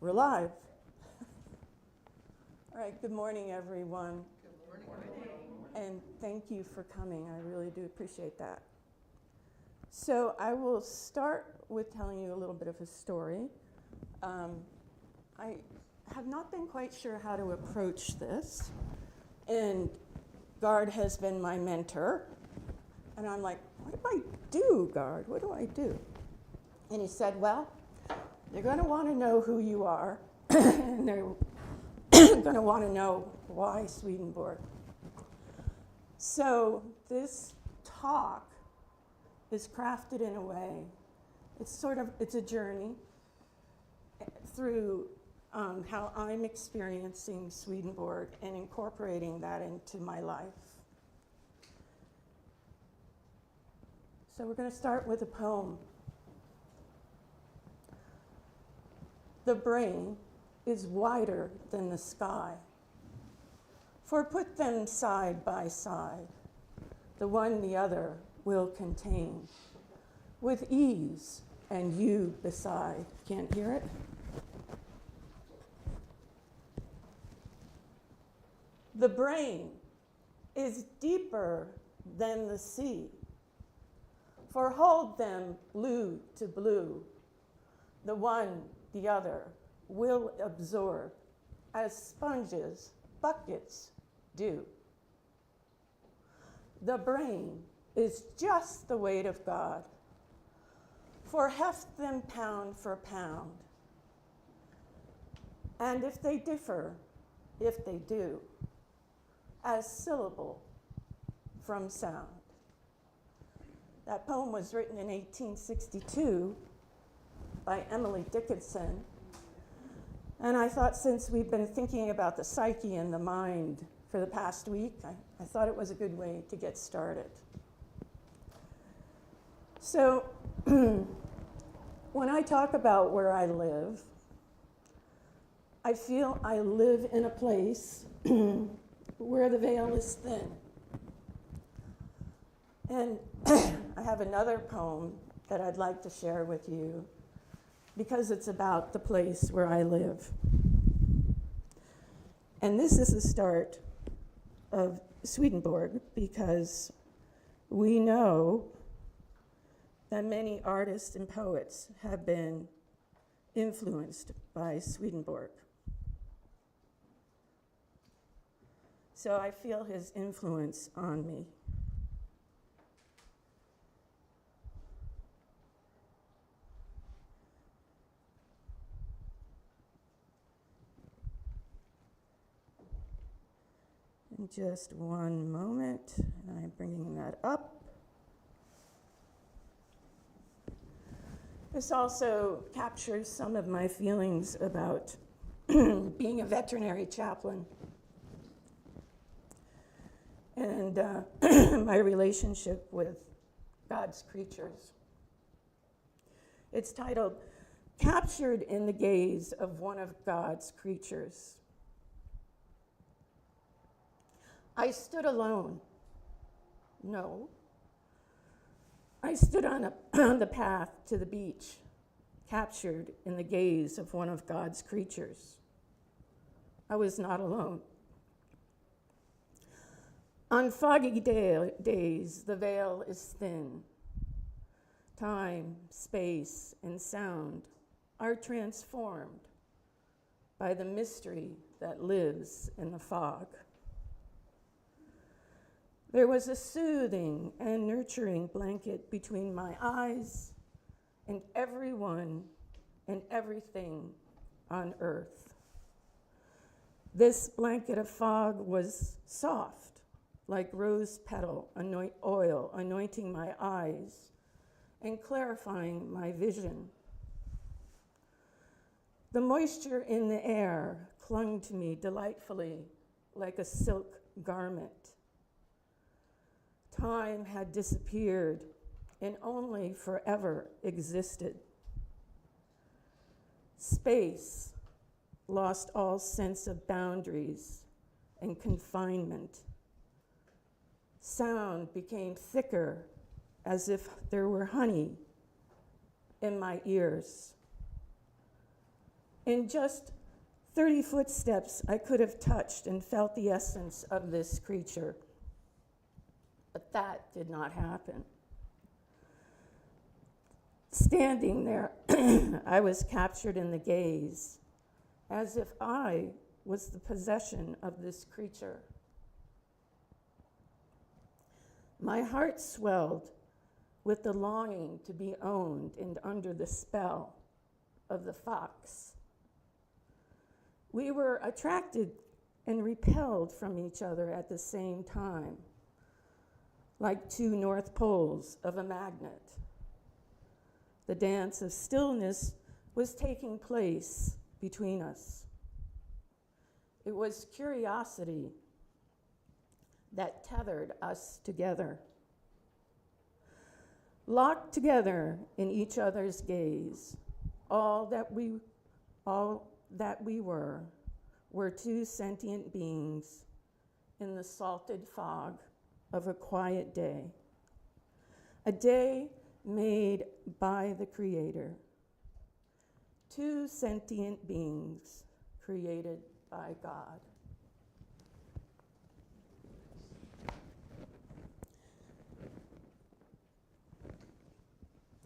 We're live. All right, good morning, everyone. Good morning. And thank you for coming. I really do appreciate that. So I will start with telling you a little bit of a story. I have not been quite sure how to approach this. And Gard has been my mentor. And I'm like, what do I do, Gard? What do I do? And he said, well, they're going to want to know who you are, and they're going to want to know why Swedenborg. So this talk is crafted in a way, it's a journey through how I'm experiencing Swedenborg and incorporating that into my life. So we're going to start with a poem. The brain is wider than the sky. For put them side by side, the one the other will contain, with ease and you beside. Can't hear it? The brain is deeper than the sea. For hold them blue to blue, the one the other will absorb as sponges buckets do. The brain is just the weight of God, for heft them pound for pound. And if they differ, if they do, as syllable from sound. That poem was written in 1862 by Emily Dickinson. And I thought, since we've been thinking about the psyche and the mind for the past week, I thought it was a good way to get started. So when I talk about where I live, I feel I live in a place where the veil is thin. And I have another poem that I'd like to share with you, because it's about the place where I live. And this is the start of Swedenborg, because we know that many artists and poets have been influenced by Swedenborg. So I feel his influence on me. In just one moment, and I'm bringing that up. This also captures some of my feelings about being a veterinary chaplain and my relationship with God's creatures. It's titled, Captured in the Gaze of One of God's Creatures. I stood alone. No. I stood on the path to the beach, captured in the gaze of one of God's creatures. I was not alone. On foggy days, the veil is thin. Time, space, and sound are transformed by the mystery that lives in the fog. There was a soothing and nurturing blanket between my eyes and everyone and everything on earth. This blanket of fog was soft, like rose petal oil anointing my eyes and clarifying my vision. The moisture in the air clung to me delightfully like a silk garment. Time had disappeared and only forever existed. Space lost all sense of boundaries and confinement. Sound became thicker, as if there were honey in my ears. In just 30 footsteps, I could have touched and felt the essence of this creature. But that did not happen. Standing there, I was captured in the gaze, as if I was the possession of this creature. My heart swelled with the longing to be owned and under the spell of the fox. We were attracted and repelled from each other at the same time, like two north poles of a magnet. The dance of stillness was taking place between us. It was curiosity that tethered us together. Locked together in each other's gaze, all that we were two sentient beings in the salted fog of a quiet day. A day made by the Creator. Two sentient beings created by God.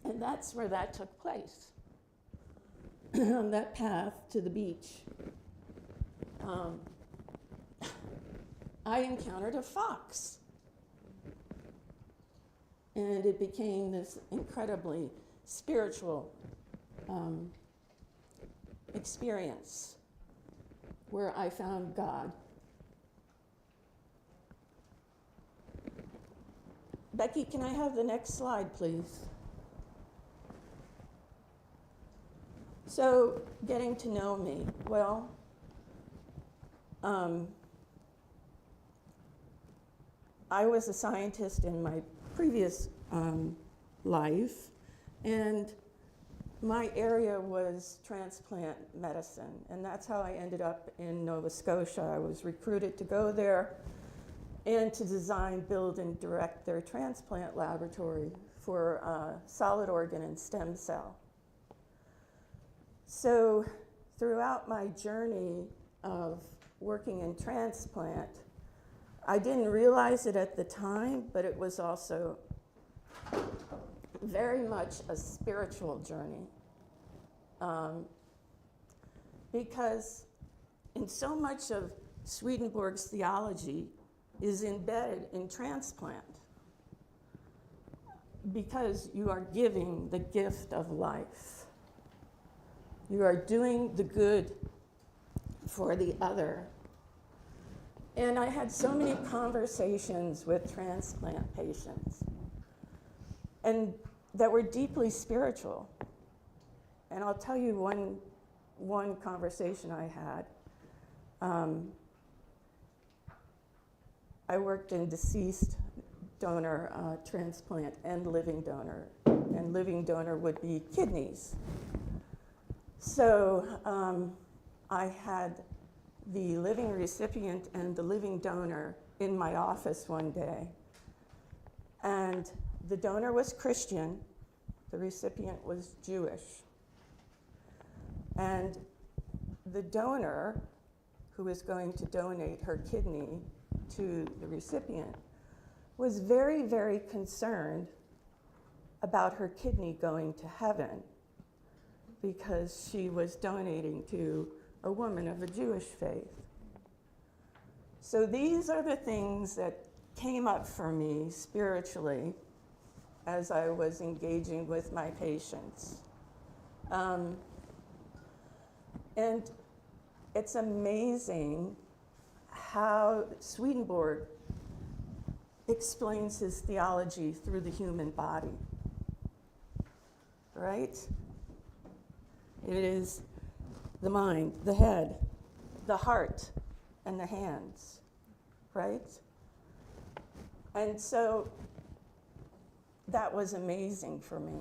And that's where that took place, on that path to the beach. I encountered a fox. And it became this incredibly spiritual experience where I found God. Becky, can I have the next slide, please? So, getting to know me. Well, I was a scientist in my previous life, and my area was transplant medicine, and that's how I ended up in Nova Scotia. I was recruited to go there and to design, build, and direct their transplant laboratory for solid organ and stem cell. So throughout my journey of working in transplant, I didn't realize it at the time, but it was also very much a spiritual journey. Because in so much of Swedenborg's theology is embedded in transplant, because you are giving the gift of life. You are doing the good for the other. And I had so many conversations with transplant patients, and that were deeply spiritual. And I'll tell you one conversation I had. I worked in deceased donor transplant and living donor. And living donor would be kidneys. So I had the living recipient and the living donor in my office one day. And the donor was Christian, the recipient was Jewish. And the donor, who was going to donate her kidney to the recipient, was very, very concerned about her kidney going to heaven because she was donating to a woman of a Jewish faith. So these are the things that came up for me spiritually as I was engaging with my patients. And it's amazing how Swedenborg explains his theology through the human body, right? It is the mind, the head, the heart, and the hands, right? And so that was amazing for me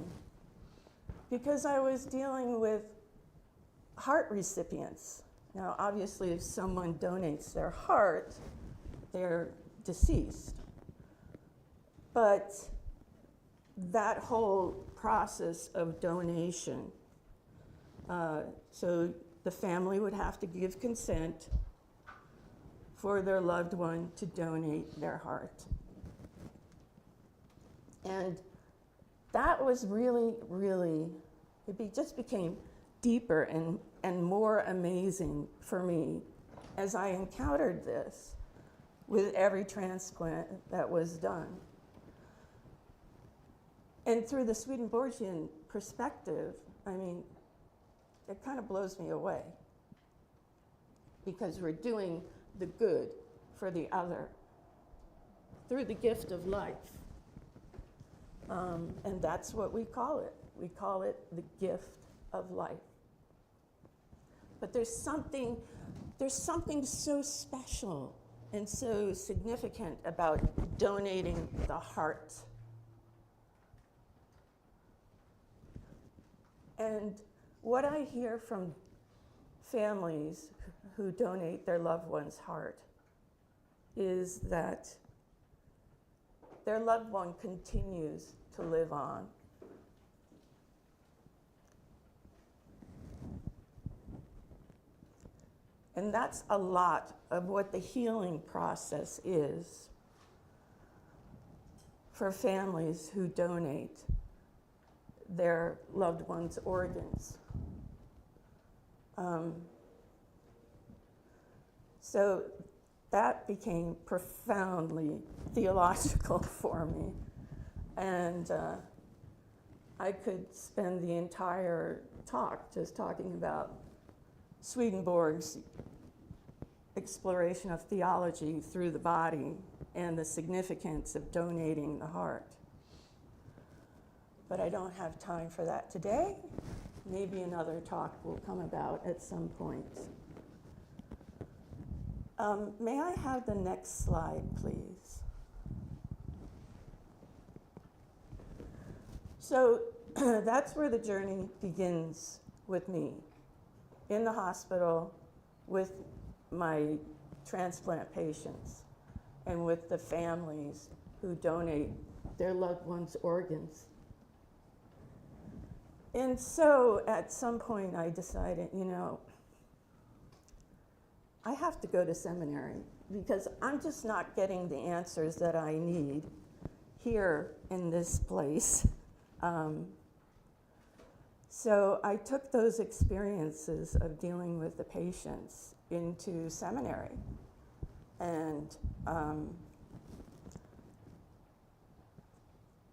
because I was dealing with heart recipients. Now, obviously, if someone donates their heart, they're deceased. But that whole process of donation, so the family would have to give consent for their loved one to donate their heart. And that was really, really, just became deeper and more amazing for me as I encountered this with every transplant that was done. And through the Swedenborgian perspective, I mean, it kind of blows me away because we're doing the good for the other through the gift of life. And that's what we call it. We call it the gift of life. But there's something so special and so significant about donating the heart. And what I hear from families who donate their loved one's heart is that their loved one continues to live on. And that's a lot of what the healing process is for families who donate their loved one's organs. So that became profoundly theological for me. And I could spend the entire talk just talking about Swedenborg's exploration of theology through the body and the significance of donating the heart. But I don't have time for that today. Maybe another talk will come about at some point. May I have the next slide, please? So that's where the journey begins with me, in the hospital with my transplant patients and with the families who donate their loved ones' organs. And so at some point I decided, I have to go to seminary because I'm just not getting the answers that I need here in this place. So I took those experiences of dealing with the patients into seminary. And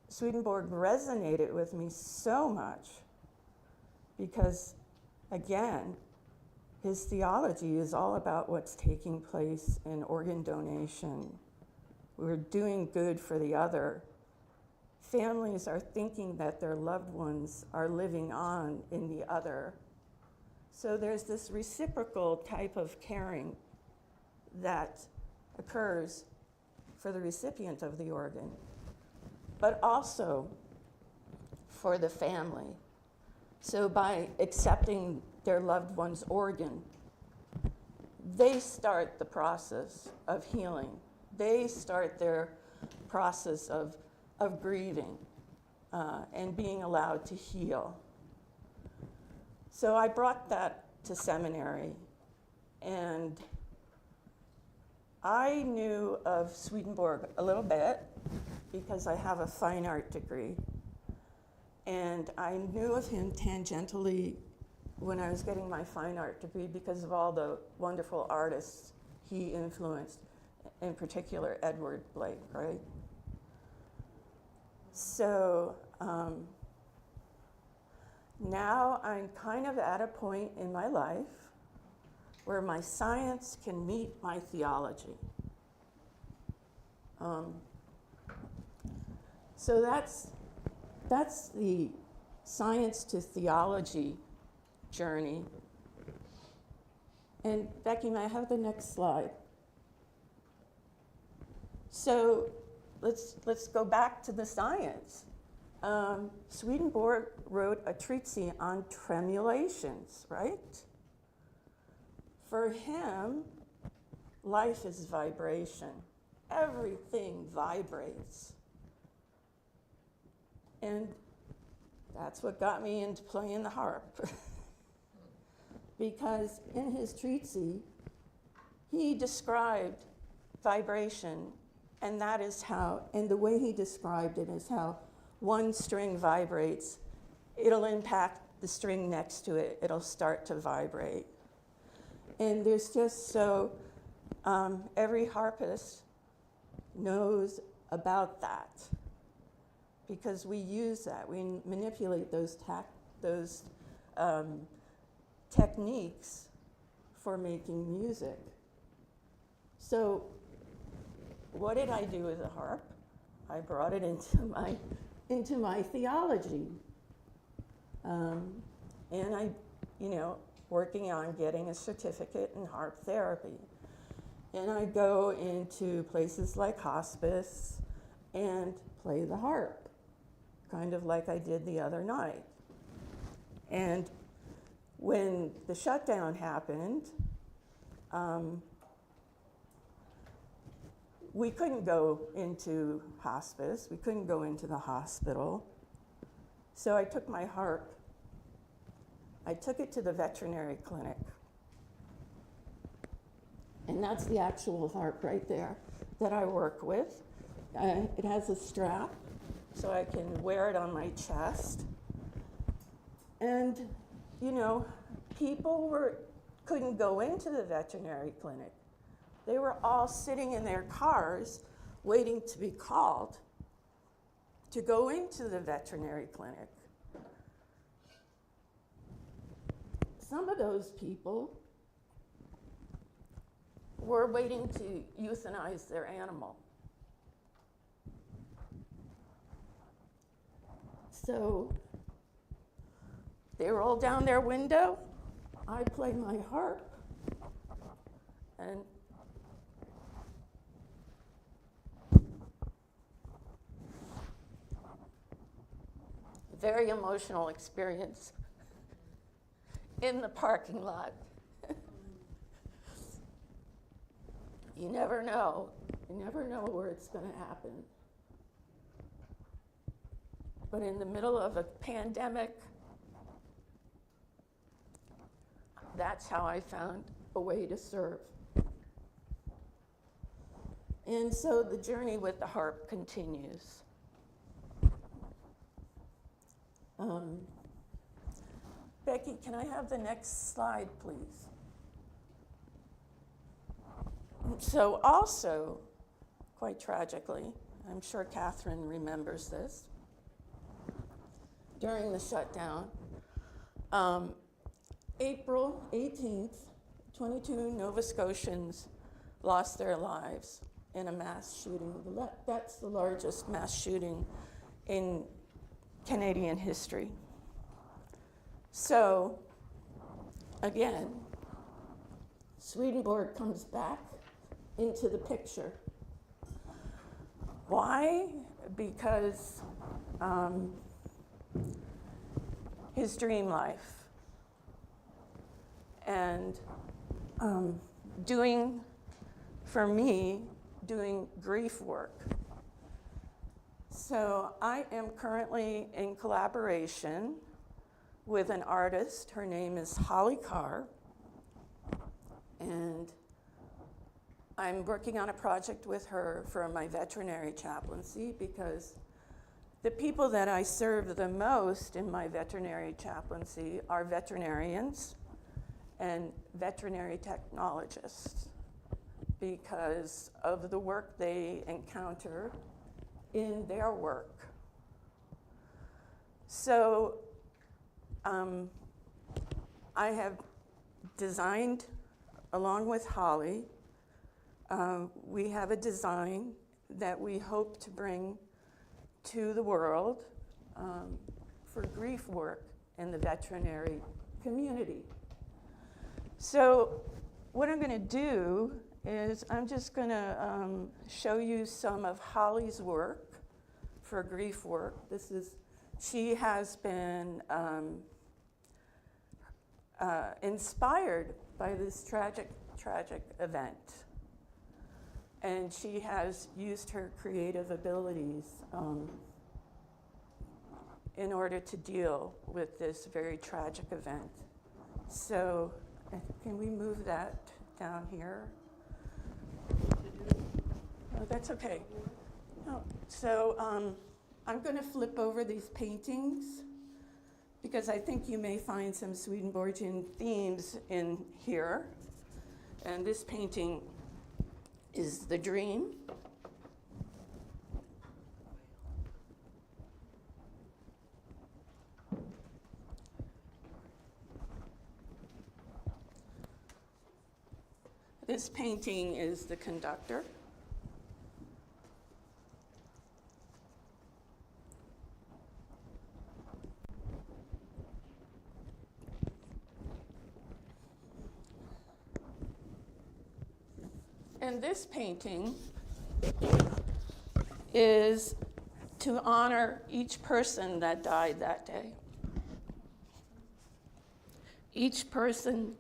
Swedenborg resonated with me so much because, again, his theology is all about what's taking place in organ donation. We're doing good for the other. Families are thinking that their loved ones are living on in the other. So there's this reciprocal type of caring that occurs for the recipient of the organ, but also for the family. So by accepting their loved one's organ, they start the process of healing. They start their process of grieving and being allowed to heal. So I brought that to seminary, and I knew of Swedenborg a little bit because I have a fine art degree, and I knew of him tangentially when I was getting my fine art degree because of all the wonderful artists he influenced, in particular Edward Blake, right? So now I'm kind of at a point in my life where my science can meet my theology. So that's the science to theology journey. And Becky, may I have the next slide? So let's go back to the science. Swedenborg wrote a treatise on tremulations, right? For him, life is vibration. Everything vibrates. And that's what got me into playing the harp. because in his treatise, he described vibration, and that is how, and the way he described it is how one string vibrates, it'll impact the string next to it, it'll start to vibrate. And there's just so, every harpist knows about that because we use that, we manipulate those techniques for making music. So what did I do with the harp? I brought it into my theology. And I, working on getting a certificate in harp therapy. And I go into places like hospice and play the harp, kind of like I did the other night. And when the shutdown happened, we couldn't go into hospice, we couldn't go into the hospital. So I took my harp, I took it to the veterinary clinic. And that's the actual harp right there that I work with. It has a strap, so I can wear it on my chest. And, people couldn't go into the veterinary clinic. They were all sitting in their cars waiting to be called to go into the veterinary clinic. Some of those people were waiting to euthanize their animal. So they roll down their window, I play my harp, and very emotional experience in the parking lot. You never know. You never know where it's going to happen. But in the middle of a pandemic, that's how I found a way to serve. And so the journey with the harp continues. Becky, can I have the next slide, please? So also, quite tragically, I'm sure Catherine remembers this, during the shutdown, April 18th, 22 Nova Scotians lost their lives in a mass shooting. That's the largest mass shooting in Canadian history. So, again, Swedenborg comes back into the picture. Why? Because his dream life and doing grief work. So I am currently in collaboration with an artist. Her name is Holly Carr, and I'm working on a project with her for my veterinary chaplaincy because the people that I serve the most in my veterinary chaplaincy are veterinarians and veterinary technologists because of the work they encounter in their work. So I have designed, along with Holly, we have a design that we hope to bring to the world for grief work in the veterinary community. So what I'm going to do is I'm just going to show you some of Holly's work for grief work. She has been inspired by this tragic event. And she has used her creative abilities in order to deal with this very tragic event So can we move that down here? Oh, that's okay. No. So I'm going to flip over these paintings because I think you may find some Swedenborgian themes in here. And this painting is The Dream. This painting is The Conductor. And this painting is to honor each person that died that day. Each person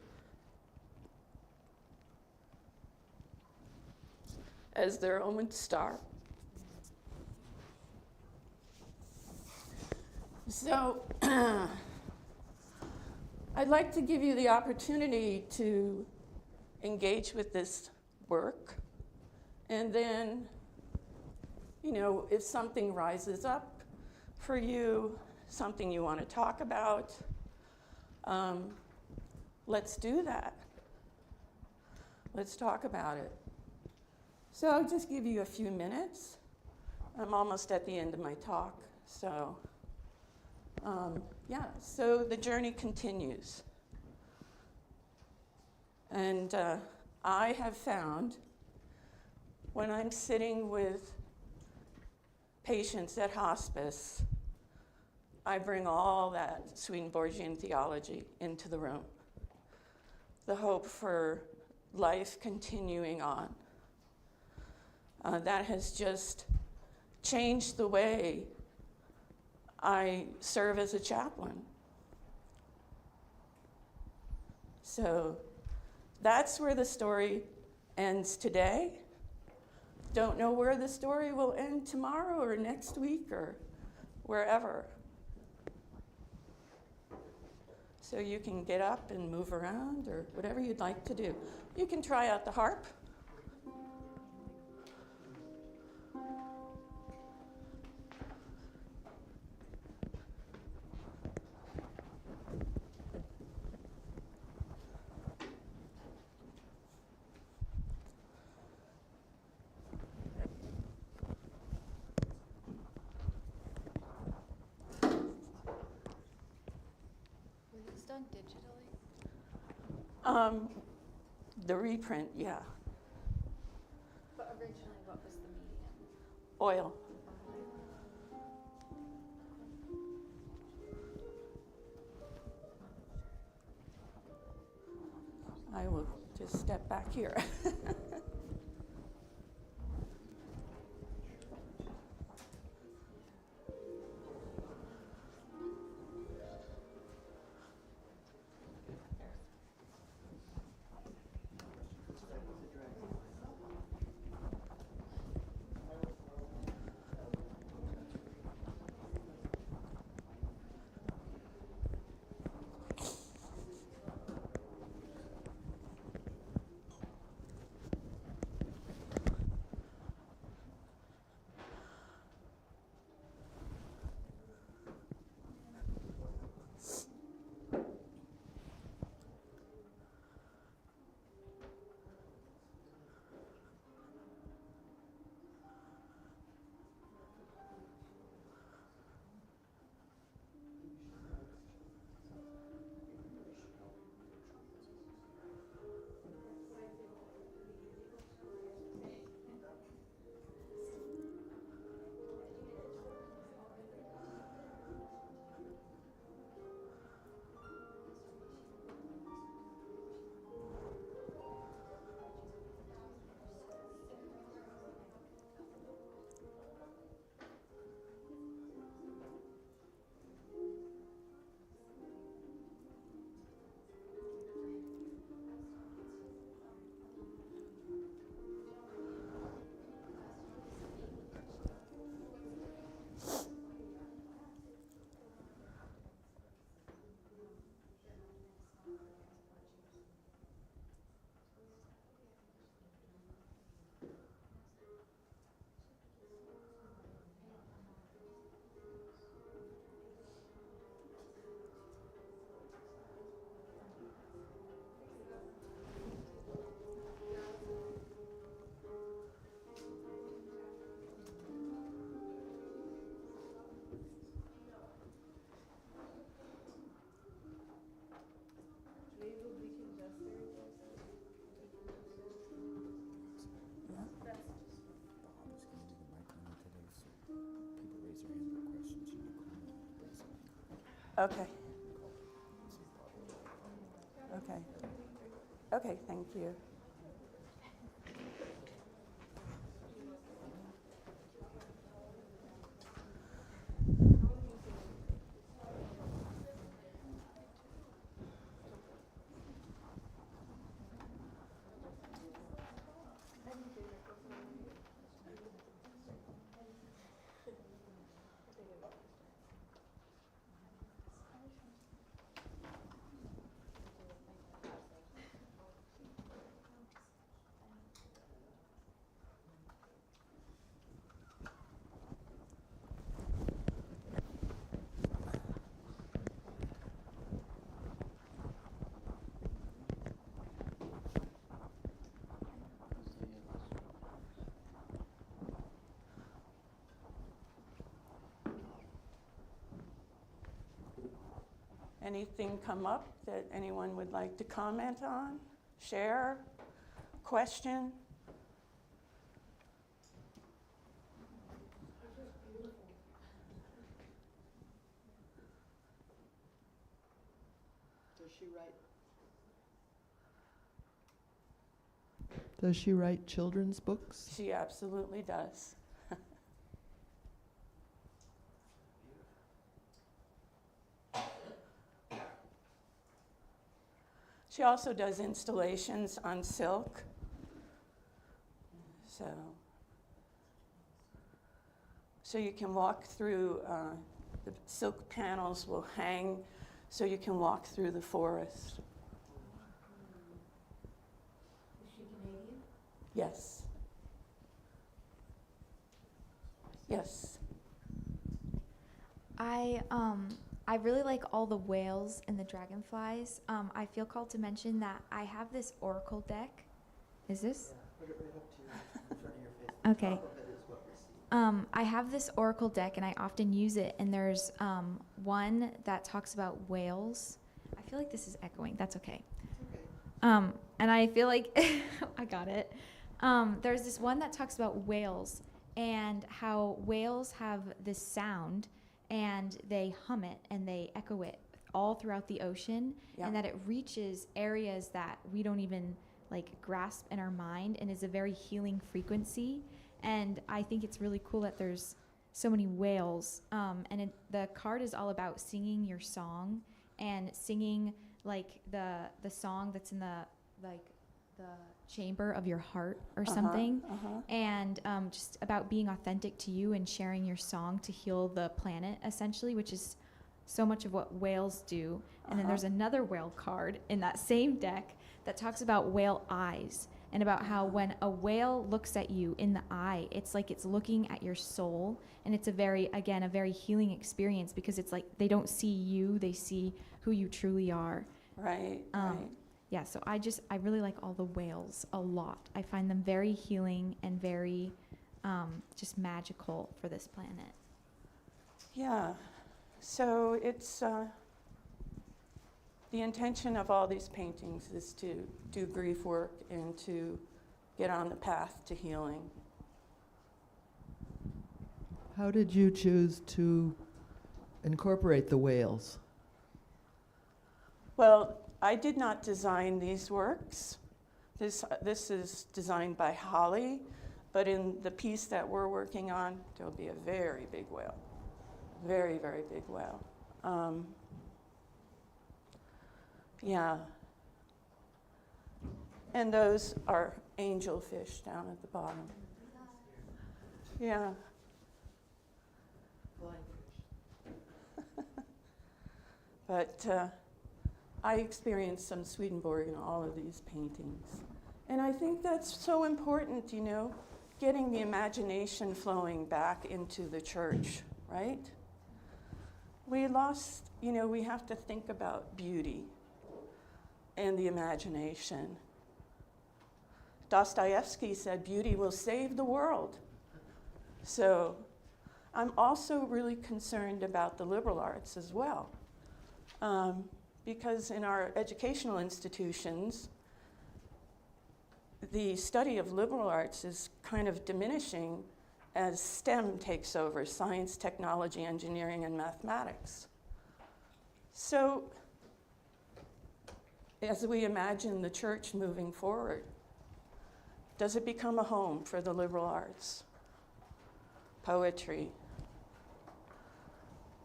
as their own star. So I'd like to give you the opportunity to engage with this work, and then, you know, if something rises up for you, something you want to talk about, let's do that. Let's talk about it. So I'll just give you a few minutes. I'm almost at the end of my talk, so yeah, so the journey continues. And I have found when I'm sitting with patients at hospice, I bring all that Swedenborgian theology into the room. The hope for life continuing on. That has just changed the way I serve as a chaplain. So that's where the story ends today. Don't know where the story will end tomorrow or next week or wherever. So you can get up and move around or whatever you'd like to do. You can try out the harp. Done digitally? The reprint, yeah. But originally, what was the medium? Oil. I will just step back here. Okay. Okay. Okay, thank you. Anything come up that anyone would like to comment on, share, question? Does she write children's books? She absolutely does. She also does installations on silk. So you can walk through, the silk panels will hang so you can walk through the forest. Is she Canadian? Yes. Yes. I really like all the whales and the dragonflies. I feel called to mention that I have this oracle deck. Is this? Put it right up to you, in front of your face. Okay. Top of it is what we see. I have this oracle deck and I often use it, and there's one that talks about whales. I feel like this is echoing. That's okay. Okay. And I feel like I got it. There's this one that talks about whales and how whales have this sound and they hum it and they echo it all throughout the ocean, Yeah. and that it reaches areas that we don't even like grasp in our mind, and is a very healing frequency. And I think it's really cool that there's so many whales. And the card is all about singing your song and singing like the song that's in the chamber of your heart or something. And just about being authentic to you and sharing your song to heal the planet, essentially, which is so much of what whales do. And then there's another whale card in that same deck that talks about whale eyes, and about how when a whale looks at you in the eye, it's like it's looking at your soul. And it's a very healing experience, because it's like they don't see you, they see who you truly are. Right. Yeah, so I really like all the whales a lot. I find them very healing and very just magical for this planet. Yeah. So it's the intention of all these paintings is to do grief work and to get on the path to healing. How did you choose to incorporate the whales? Well, I did not design these works. This is designed by Holly, but in the piece that we're working on, there'll be a very big whale. Very, very big whale. Yeah. And those are angelfish down at the bottom. Yeah. But I experienced some Swedenborg in all of these paintings. And I think that's so important, you know, getting the imagination flowing back into the church, right? We lost, you know, we have to think about beauty and the imagination. Dostoevsky said, beauty will save the world. So I'm also really concerned about the liberal arts as well. Because in our educational institutions, the study of liberal arts is kind of diminishing as STEM takes over, science, technology, engineering, and mathematics. So, as we imagine the church moving forward, does it become a home for the liberal arts? Poetry,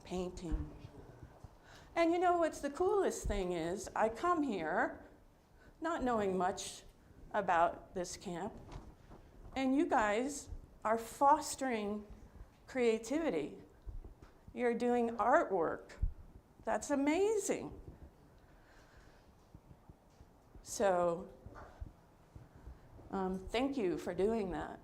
painting. And you know what's the coolest thing is, I come here not knowing much about this camp, and you guys are fostering creativity. You're doing artwork. That's amazing. So, thank you for doing that.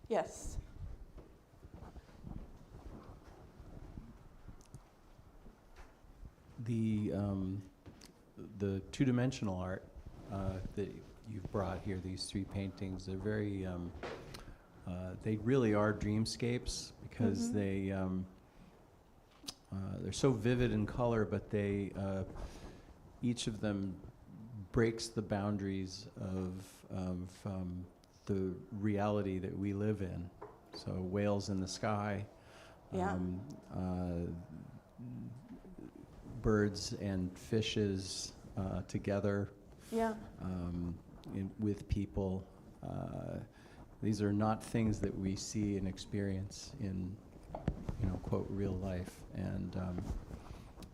Yes. The two-dimensional art that you've brought here, these three paintings, they're very, they really are dreamscapes because they're so vivid in color, but they, each of them breaks the boundaries of the reality that we live in. So whales in the sky, Yeah. Birds and fishes together Yeah. with people. These are not things that we see and experience in, quote, real life. And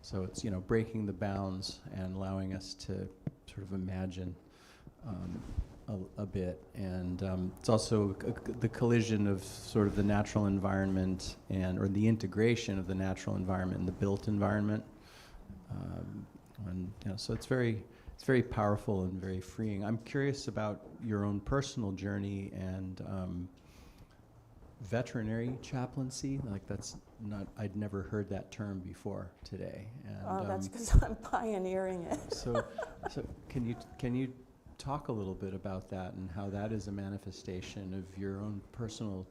so it's, breaking the bounds and allowing us to sort of imagine a bit. And it's also the collision of sort of the natural environment or the integration of the natural environment and the built environment. So it's very powerful and very freeing. I'm curious about your own personal journey and veterinary chaplaincy. Like I'd never heard that term before today. And, That's because I'm pioneering it. so can you talk a little bit about that and how that is a manifestation of your own personal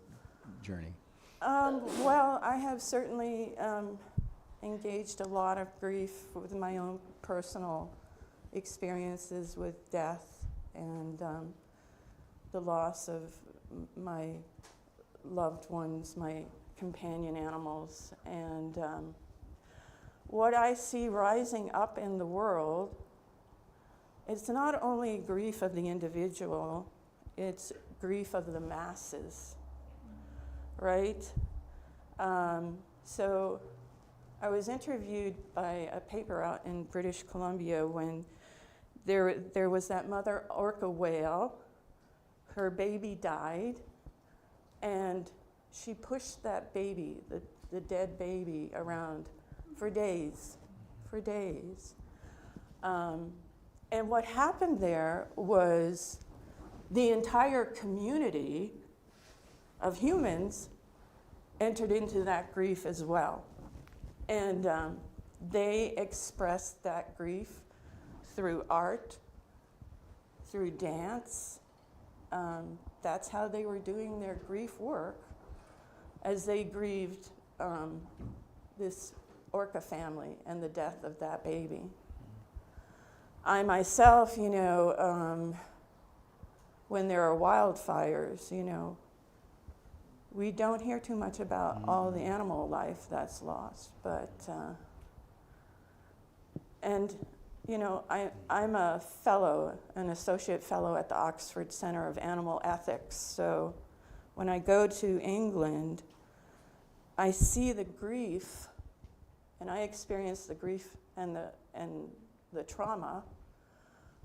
journey? Well, I have certainly engaged a lot of grief with my own personal experiences with death and the loss of my loved ones, my companion animals. And what I see rising up in the world, it's not only grief of the individual, it's grief of the masses, right? So I was interviewed by a paper out in British Columbia when there was that mother orca whale. Her baby died, and she pushed that baby, the dead baby, around for days. And what happened there was the entire community of humans entered into that grief as well. And they expressed that grief through art, through dance. That's how they were doing their grief work as they grieved this orca family and the death of that baby. I myself, when there are wildfires, we don't hear too much about all the animal life that's lost, but, I'm a fellow, an associate fellow at the Oxford Center of Animal Ethics, so when I go to England, I see the grief, and I experience the grief and the trauma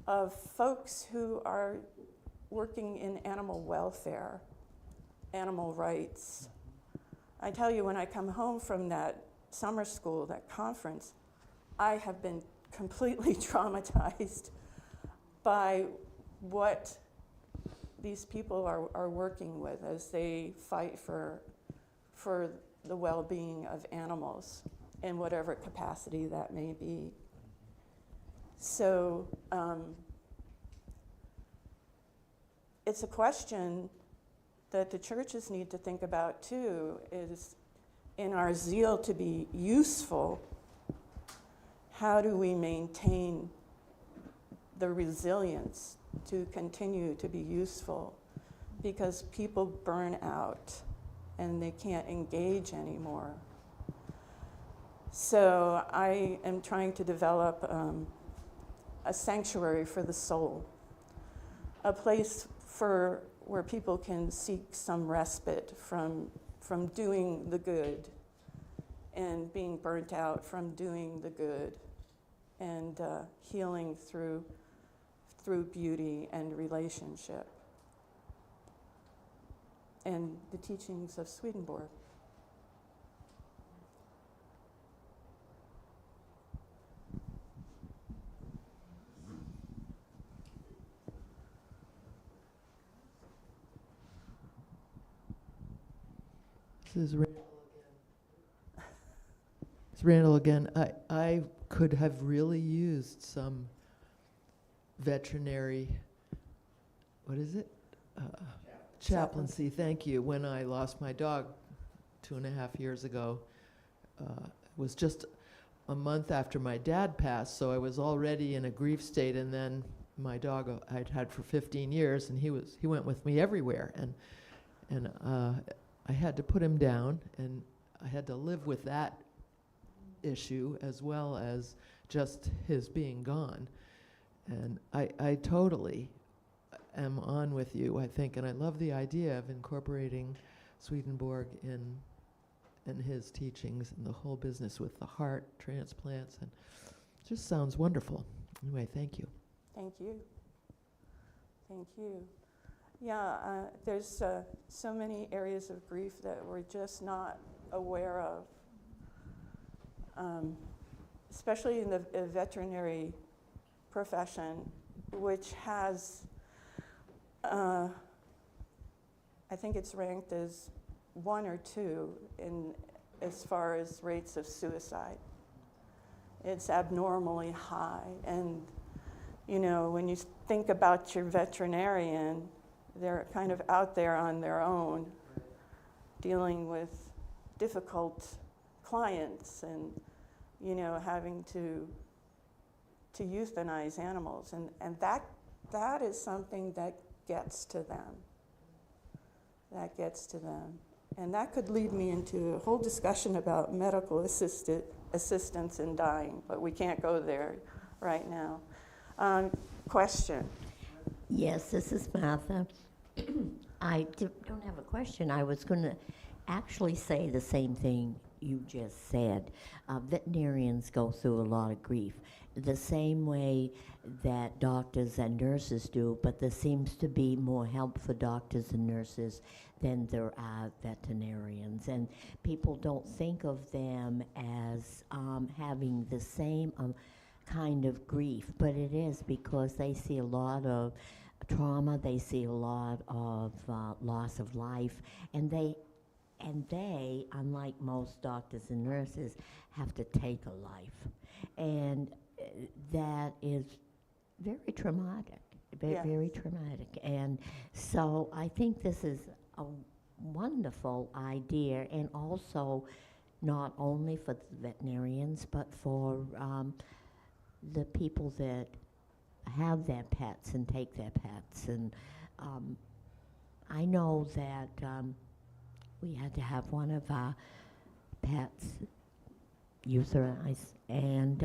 of folks who are working in animal welfare, animal rights. I tell you, when I come home from that summer school, that conference, I have been completely traumatized by what these people are working with as they fight for the well-being of animals in whatever capacity that may be. So it's a question that the churches need to think about too, is in our zeal to be useful, how do we maintain the resilience to continue to be useful because people burn out and they can't engage anymore. So I am trying to develop a sanctuary for the soul, a place where people can seek some respite from doing the good and being burnt out from doing the good, and healing through beauty and relationship and the teachings of Swedenborg. This is Randall again. It's Randall again. I could have really used some veterinary, what is it? Chaplaincy, thank you. When I lost my dog 2.5 years ago, it was just a month after my dad passed, so I was already in a grief state, and then my dog I'd had for 15 years, and he went with me everywhere, and I had to put him down, and I had to live with that issue as well as just his being gone. And I totally am on with you, I think, and I love the idea of incorporating Swedenborg in his teachings and the whole business with the heart transplants, and it just sounds wonderful. Anyway, thank you. Thank you. Thank you. Yeah, there's so many areas of grief that we're just not aware of, especially in the veterinary profession, which has, I think it's ranked as 1 or 2 in as far as rates of suicide. It's abnormally high, and you know, when you think about your veterinarian, they're kind of out there on their own, dealing with difficult clients, and you know, having to euthanize animals, and that is something that gets to them. That gets to them, and that could lead me into a whole discussion about medical assistance in dying, but we can't go there right now. Question. Yes, this is Martha. I don't have a question. I was going to actually say the same thing you just said. Veterinarians go through a lot of grief, the same way that doctors and nurses do, but there seems to be more help for doctors and nurses than there are veterinarians. And people don't think of them as having the same kind of grief, but it is because they see a lot of trauma, they see a lot of loss of life, and they, unlike most doctors and nurses, have to take a life. And that is very traumatic, very traumatic. And so I think this is a wonderful idea, and also not only for the veterinarians, but for the people that have their pets and take their pets. And I know that we had to have one of our pets euthanized, and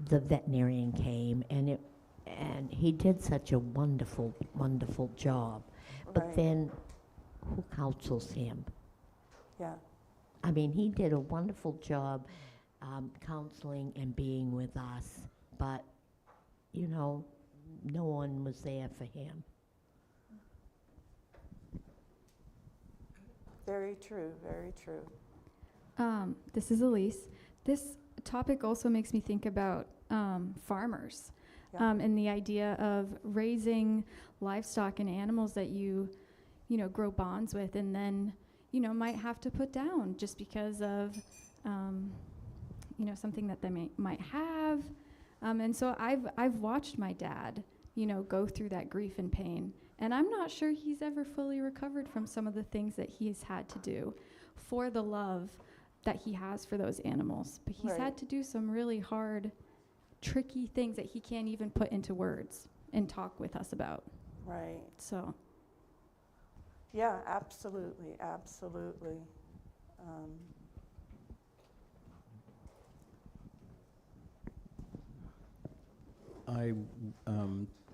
the veterinarian came, and he did such a wonderful, wonderful job. But Right. then, who counsels him? Yeah. I mean, he did a wonderful job counseling and being with us, but, you know, no one was there for him. Very true, very true. This is Elise. This topic also makes me think about farmers, Yeah. and the idea of raising livestock and animals that you know, grow bonds with, and then, you know, might have to put down just because of, you know, something that they might have. And so I've watched my dad, you know, go through that grief and pain, and I'm not sure he's ever fully recovered from some of the things that he's had to do for the love that he has for those animals. But he's Right. had to do some really hard, tricky things that he can't even put into words and talk with us about. Right. So Yeah, absolutely, absolutely. Um,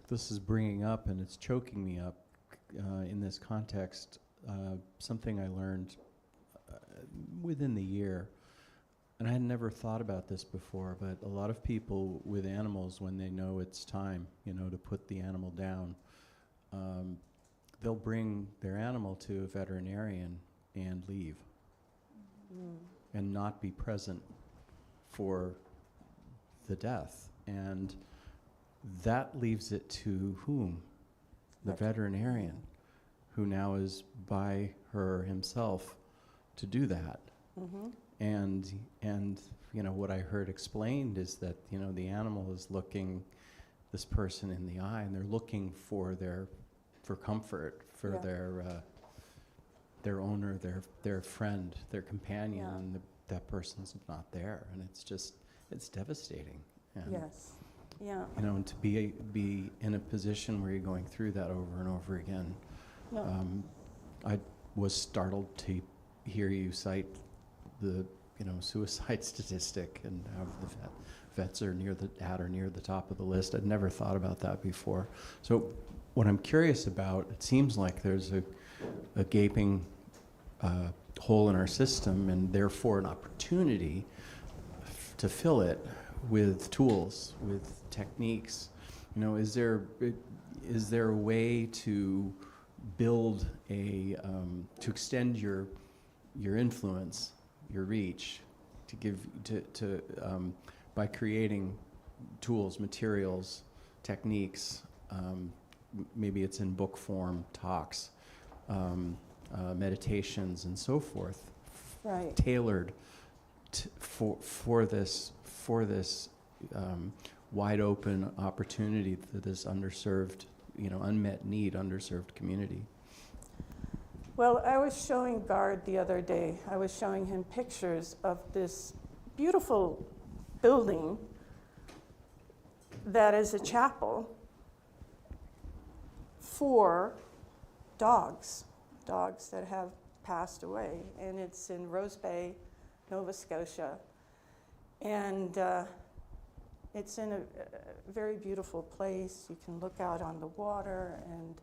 This is bringing up, and it's choking me up in this context, something I learned within the year. And I had never thought about this before, but a lot of people with animals, when they know it's time, to put the animal down, they'll bring their animal to a veterinarian and leave and not be present for the death. And that leaves it to whom? The veterinarian, who now is by her himself to do that. mhm. And what I heard explained is that the animal is looking this person in the eye, and they're looking for comfort, for Yeah. their owner, their friend, their companion, Yeah. and that person's not there, and it's devastating. And, Yes, yeah. and to be in a position where you're going through that over and over again. Yeah. I was startled to hear you cite the suicide statistic and how the vets are near the top of the list. I'd never thought about that before. So what I'm curious about, it seems like there's a gaping hole in our system, and therefore an opportunity to fill it with tools, with techniques. Is there a way to build to extend your influence, your reach, by creating tools, materials, techniques? Maybe it's in book form, talks, meditations, and so forth, Right. tailored for this wide open opportunity for this underserved, unmet need, underserved community. Well, I was showing Gard the other day, I was showing him pictures of this beautiful building that is a chapel for dogs that have passed away. And it's in Rose Bay, Nova Scotia. And it's in a very beautiful place. You can look out on the water, and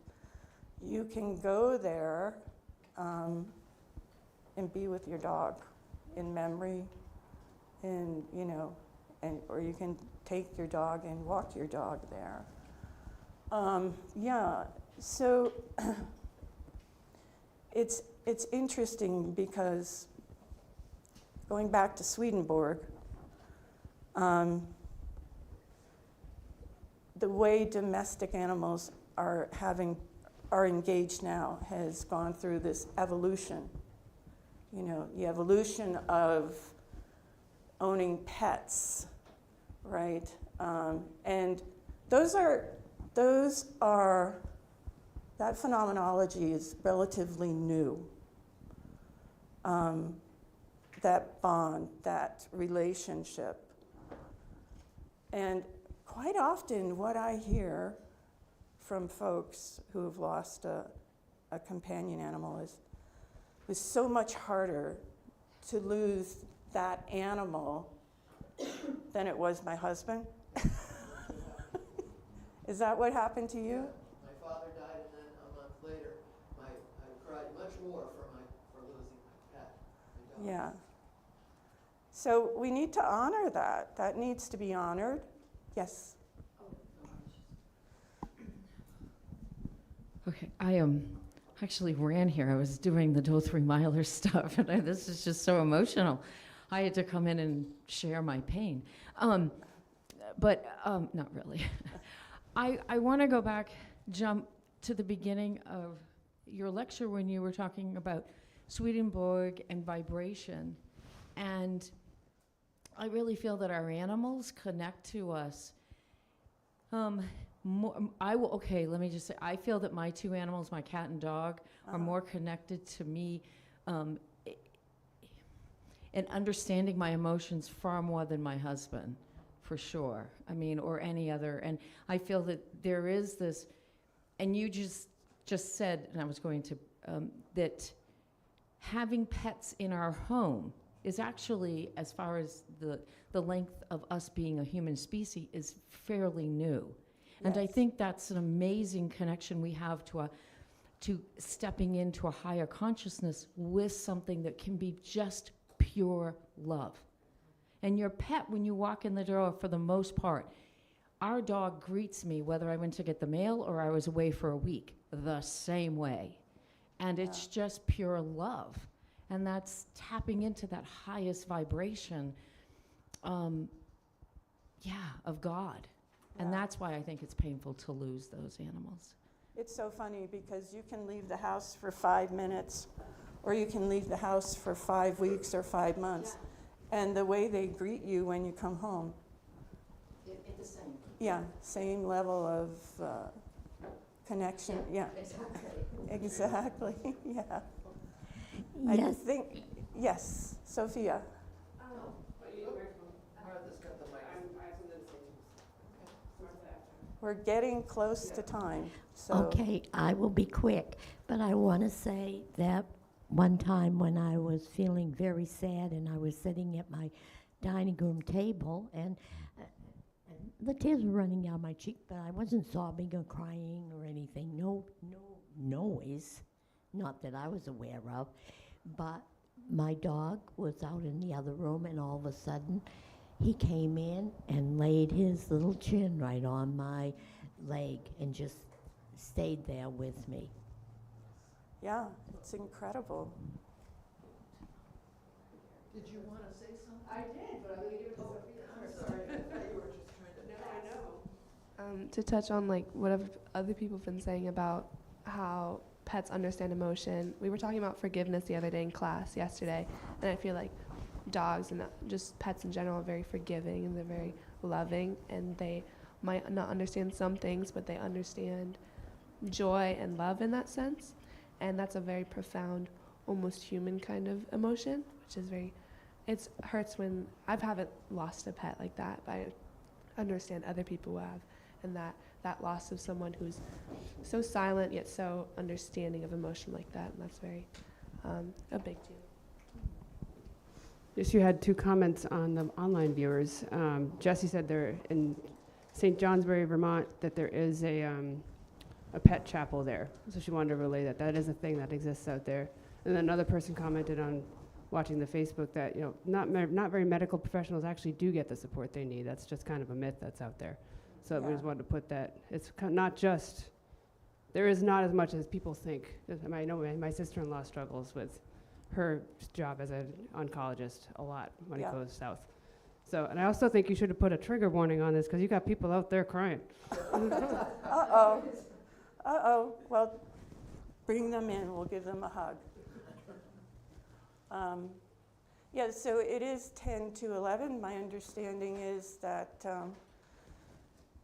you can go there and be with your dog in memory, and or you can take your dog and walk your dog there. So it's interesting because going back to Swedenborg, the way domestic animals are engaged now has gone through this evolution. The evolution of owning pets, right? And that phenomenology is relatively new. That bond, that relationship. And quite often what I hear from folks who have lost a companion animal is it was so much harder to lose that animal than it was my husband. Is that what happened to you? My father died, and then a month later, I cried much more for losing my pet. My dog. Yeah. So we need to honor that. That needs to be honored. Yes. Okay, I actually ran here. I was doing the Do 3 Miler stuff, and this is just so emotional. I had to come in and share my pain. But not really. I want to go back, jump to the beginning of your lecture when you were talking about Swedenborg and vibration. And I really feel that our animals connect to us. Let me just say, I feel that my two animals, my cat and dog, are more connected to me and understanding my emotions far more than my husband, for sure. I mean, or any other. And I feel that there is this, and you just said, and I was going to that having pets in our home is actually, as far as the length of us being a human species, is fairly new. And I Yes. think that's an amazing connection we have to stepping into a higher consciousness with something that can be just pure love. And your pet, when you walk in the door, for the most part, our dog greets me whether I went to get the mail or I was away for a week, the same way. And it's just pure love. And that's tapping into that highest vibration, of God. And Yeah. that's why I think it's painful to lose those animals. It's so funny because you can leave the house for 5 minutes, or you can leave the house for 5 weeks or 5 months. And the way they greet you when you come home, It's the same. yeah, same level of connection. Yeah, exactly. Yeah. I Yes, think, yes, Sophia. We're getting close to time, so. okay, I will be quick, but I want to say that one time when I was feeling very sad and I was sitting at my dining room table and the tears were running down my cheek, but I wasn't sobbing or crying or anything. No noise, not that I was aware of. But my dog was out in the other room, and all of a sudden, he came in and laid his little chin right on my leg and just stayed there with me. Yeah, it's incredible. Did you want to say something? I did, but I'm going to give it to Sophia. I'm sorry. I thought you were just trying to. To touch on like what other people have been saying about how pets understand emotion. We were talking about forgiveness the other day in class yesterday, and I feel like dogs and just pets in general are very forgiving and they're very loving, and they might not understand some things, but they understand joy and love in that sense, and that's a very profound, almost human kind of emotion, which is very, it hurts when I haven't lost a pet like that, but I understand other people who have, and that loss of someone who's so silent yet so understanding of emotion like that, and that's very a big deal. Yes, you had 2 comments on the online viewers. Jesse said there in St. Johnsbury, Vermont, that there is a pet chapel there. So she wanted to relay that. That is a thing that exists out there. And then another person commented on watching the Facebook that, not very medical professionals actually do get the support they need. That's just kind of a myth that's out there. So we Yeah. just wanted to put that. It's not just, there is not as much as people think. I know my sister-in-law struggles with her job as an oncologist a lot when Yeah. it goes south. So, and I also think you should have put a trigger warning on this because you got people out there crying. Uh-oh. Uh-oh. Well, bring them in. We'll give them a hug. Yeah, so it is 10 to 11. My understanding is that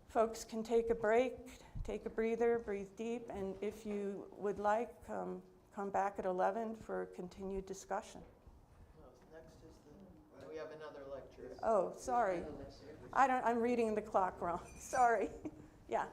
folks can take a break, take a breather, breathe deep, and if you would like, come back at 11 for continued discussion. Next is we have another lecture. Oh, sorry. I'm reading the clock wrong. Sorry. Yeah.